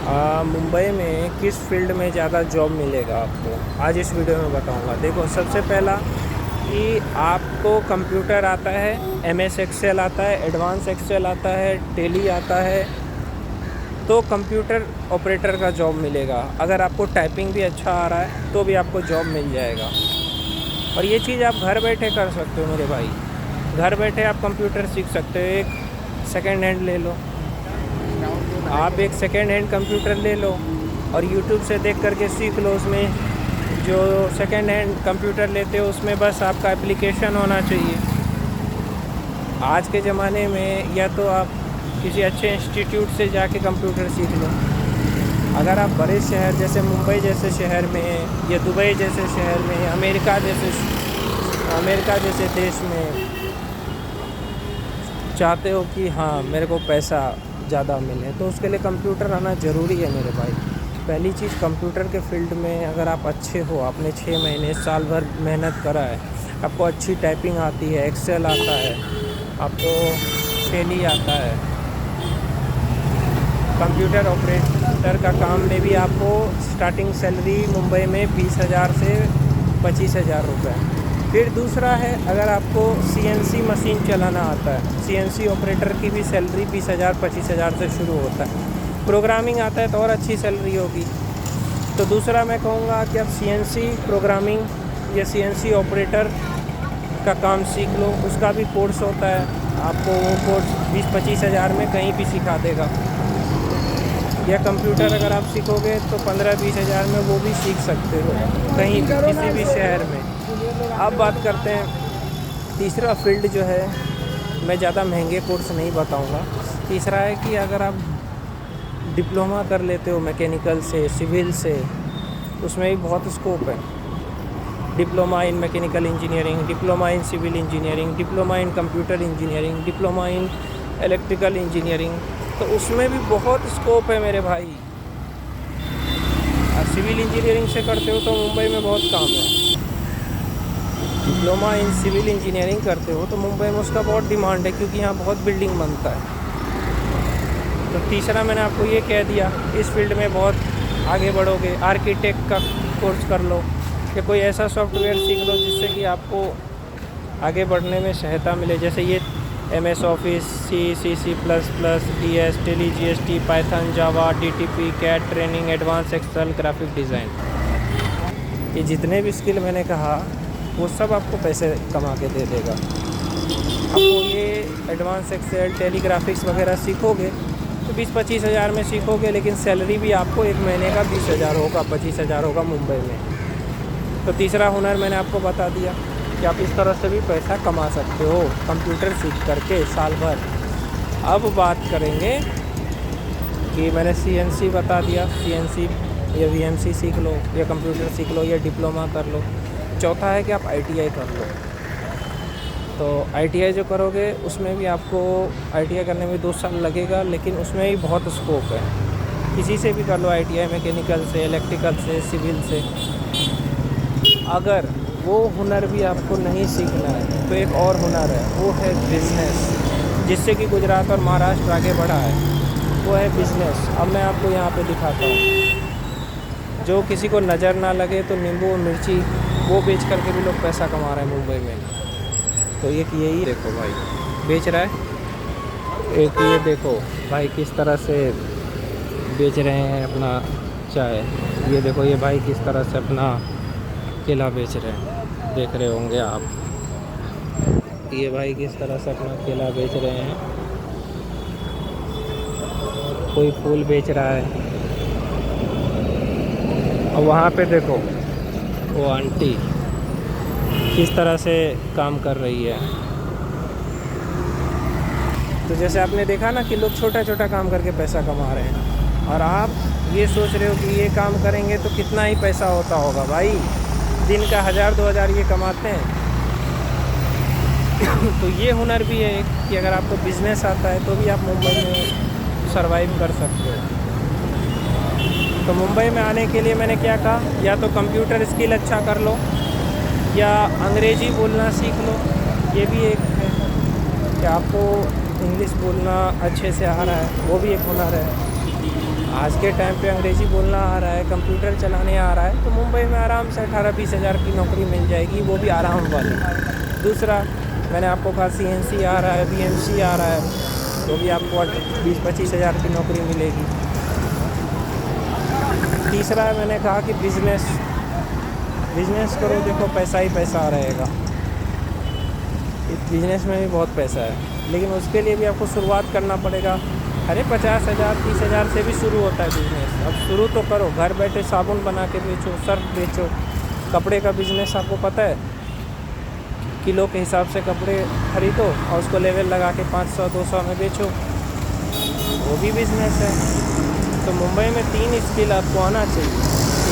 मुंबई में किस फील्ड में ज़्यादा जॉब मिलेगा आपको, आज इस वीडियो में बताऊंगा। देखो, सबसे पहला कि आपको कंप्यूटर आता है, MS एक्सेल आता है, एडवांस एक्सेल आता है, टेली आता है, तो कंप्यूटर ऑपरेटर का जॉब मिलेगा। अगर आपको टाइपिंग भी अच्छा आ रहा है तो भी आपको जॉब मिल जाएगा। और ये चीज़ आप घर बैठे कर सकते हो मेरे भाई। घर बैठे आप कंप्यूटर सीख सकते हो। एक सेकेंड हैंड ले लो, आप एक सेकेंड हैंड कंप्यूटर ले लो और यूट्यूब से देख करके सीख लो। उसमें जो सेकेंड हैंड कंप्यूटर लेते हो उसमें बस आपका एप्लीकेशन होना चाहिए। आज के ज़माने में या तो आप किसी अच्छे इंस्टीट्यूट से जाके कंप्यूटर सीख लो। अगर आप बड़े शहर जैसे मुंबई जैसे शहर में या दुबई जैसे शहर में या अमेरिका जैसे देश में चाहते हो कि हाँ मेरे को पैसा ज़्यादा मिले, तो उसके लिए कंप्यूटर आना ज़रूरी है मेरे भाई। पहली चीज़, कंप्यूटर के फील्ड में अगर आप अच्छे हो, आपने 6 महीने साल भर मेहनत करा है, आपको अच्छी टाइपिंग आती है, एक्सेल आता है, आपको टेली आता है, कंप्यूटर ऑपरेटर का काम में भी आपको स्टार्टिंग सैलरी मुंबई में 20,000 से 25,000 रुपये। फिर दूसरा है, अगर आपको CNC मशीन चलाना आता है, CNC ऑपरेटर की भी सैलरी 20,000 25,000 से शुरू होता है। प्रोग्रामिंग आता है तो और अच्छी सैलरी होगी। तो दूसरा मैं कहूँगा कि आप CNC प्रोग्रामिंग या CNC ऑपरेटर का काम सीख लो। उसका भी कोर्स होता है, आपको वो कोर्स 20-25 हज़ार में कहीं भी सिखा देगा। या कंप्यूटर अगर आप सीखोगे तो 15-20 हज़ार में वो भी सीख सकते हो कहीं भी, किसी भी शहर में। अब बात करते हैं तीसरा फील्ड जो है, मैं ज़्यादा महंगे कोर्स नहीं बताऊंगा। तीसरा है कि अगर आप डिप्लोमा कर लेते हो मैकेनिकल से, सिविल से, उसमें भी बहुत स्कोप है। Diploma in mechanical engineering, diploma in civil engineering, diploma in computer engineering, diploma in electrical engineering, तो उसमें भी बहुत स्कोप है मेरे भाई। और सिविल इंजीनियरिंग से करते हो तो मुंबई में बहुत काम है। डिप्लोमा इन सिविल इंजीनियरिंग करते हो तो मुंबई में उसका बहुत डिमांड है, क्योंकि यहाँ बहुत बिल्डिंग बनता है। तो तीसरा मैंने आपको ये कह दिया, इस फील्ड में बहुत आगे बढ़ोगे। आर्किटेक्ट का कोर्स कर लो या कोई ऐसा सॉफ्टवेयर सीख लो जिससे कि आपको आगे बढ़ने में सहायता मिले। जैसे ये MS office, C++, DS, Tally, GST, Python, Java, DTP, CAD training, advance Excel, graphic design, ये जितने भी स्किल मैंने कहा वो सब आपको पैसे कमा के दे देगा। आपको ये एडवांस एक्सेल, टेली, ग्राफिक्स वगैरह सीखोगे तो 20-25 हज़ार में सीखोगे, लेकिन सैलरी भी आपको एक महीने का 20,000 होगा, 25,000 होगा मुंबई में। तो तीसरा हुनर मैंने आपको बता दिया कि आप इस तरह से भी पैसा कमा सकते हो कंप्यूटर सीख करके साल भर। अब बात करेंगे कि मैंने CNC बता दिया, CNC या VMC सीख लो या कंप्यूटर सीख लो या डिप्लोमा कर लो। चौथा है कि आप ITI कर लो। तो ITI जो करोगे उसमें भी आपको ITI करने में 2 साल लगेगा, लेकिन उसमें भी बहुत स्कोप है। किसी से भी कर लो ITI, मैकेनिकल से, इलेक्ट्रिकल से, सिविल से। अगर वो हुनर भी आपको नहीं सीखना है तो एक और हुनर है, वो है बिज़नेस, जिससे कि गुजरात और महाराष्ट्र आगे बढ़ा है, वो है बिज़नेस। अब मैं आपको यहाँ पे दिखाता हूँ। जो किसी को नज़र ना लगे तो नींबू और मिर्ची वो बेच करके भी लोग पैसा कमा रहे हैं मुंबई में। तो एक यही देखो भाई बेच रहा है, एक ये देखो भाई किस तरह से बेच रहे हैं अपना चाय। ये देखो ये भाई किस तरह से अपना केला बेच रहे हैं, देख रहे होंगे आप। ये भाई किस तरह से अपना केला बेच रहे हैं। कोई फूल बेच रहा है। और वहाँ पे देखो वो आंटी किस तरह से काम कर रही है। तो जैसे आपने देखा ना कि लोग छोटा छोटा काम करके पैसा कमा रहे हैं, और आप ये सोच रहे हो कि ये काम करेंगे तो कितना ही पैसा होता होगा। भाई दिन का 1,000-2,000 ये कमाते हैं। तो ये हुनर भी है कि अगर आपको बिज़नेस आता है तो भी आप मुंबई में सरवाइव कर सकते हो। तो मुंबई में आने के लिए मैंने क्या कहा, या तो कंप्यूटर स्किल अच्छा कर लो या अंग्रेज़ी बोलना सीख लो। ये भी एक है कि आपको इंग्लिश बोलना अच्छे से आ रहा है, वो भी एक हुनर है। आज के टाइम पे अंग्रेज़ी बोलना आ रहा है, कंप्यूटर चलाने आ रहा है, तो मुंबई में आराम से 18-20 हज़ार की नौकरी मिल जाएगी, वो भी आराम वाली। दूसरा, मैंने आपको कहा CNC आ रहा है, BMC आ रहा है, तो भी आपको 20-25 हज़ार की नौकरी मिलेगी। तीसरा, मैंने कहा कि बिज़नेस करो, देखो पैसा ही पैसा रहेगा। इस बिज़नेस में भी बहुत पैसा है, लेकिन उसके लिए भी आपको शुरुआत करना पड़ेगा। अरे 50,000 30,000 से भी शुरू होता है बिज़नेस। अब शुरू तो करो, घर बैठे साबुन बना के बेचो, सर्फ बेचो। कपड़े का बिज़नेस आपको पता है, किलो के हिसाब से कपड़े खरीदो और उसको लेवल लगा के 500-200 में बेचो, वो भी बिज़नेस है। तो मुंबई में 3 स्किल आपको आना चाहिए।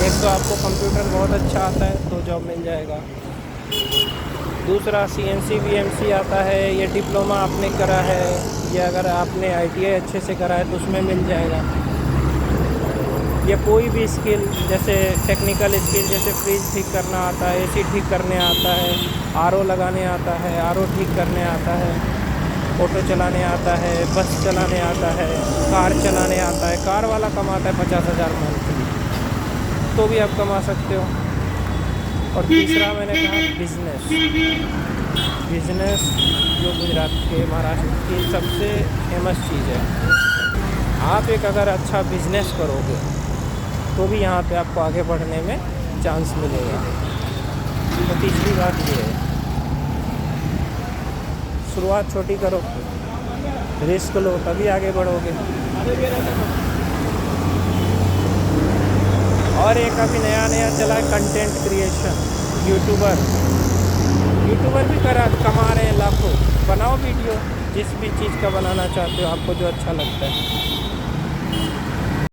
एक तो आपको कंप्यूटर बहुत अच्छा आता है तो जॉब मिल जाएगा। दूसरा, CNC BMC आता है, ये डिप्लोमा आपने करा है, या अगर आपने ITI अच्छे से करा है तो उसमें मिल जाएगा। या कोई भी स्किल, जैसे टेक्निकल स्किल, जैसे फ्रिज ठीक करना आता है, AC ठीक करने आता है, RO लगाने आता है, RO ठीक करने आता है, ऑटो चलाने आता है, बस चलाने आता है, कार चलाने आता है। कार वाला कमाता है 50,000 मंथली, तो भी आप कमा सकते हो। और तीसरा, मैंने कहा बिज़नेस जो गुजरात के, महाराष्ट्र की सबसे फेमस चीज़ है। आप एक अगर अच्छा बिज़नेस करोगे तो भी यहाँ पे आपको आगे बढ़ने में चांस मिलेगा। तो तीसरी बात ये है, शुरुआत छोटी करो, रिस्क लो, तभी आगे बढ़ोगे। और एक अभी नया चला है कंटेंट क्रिएशन, यूट्यूबर भी कमा रहे हैं लाखों। बनाओ वीडियो, जिस भी चीज़ का बनाना चाहते हो, आपको जो अच्छा लगता है।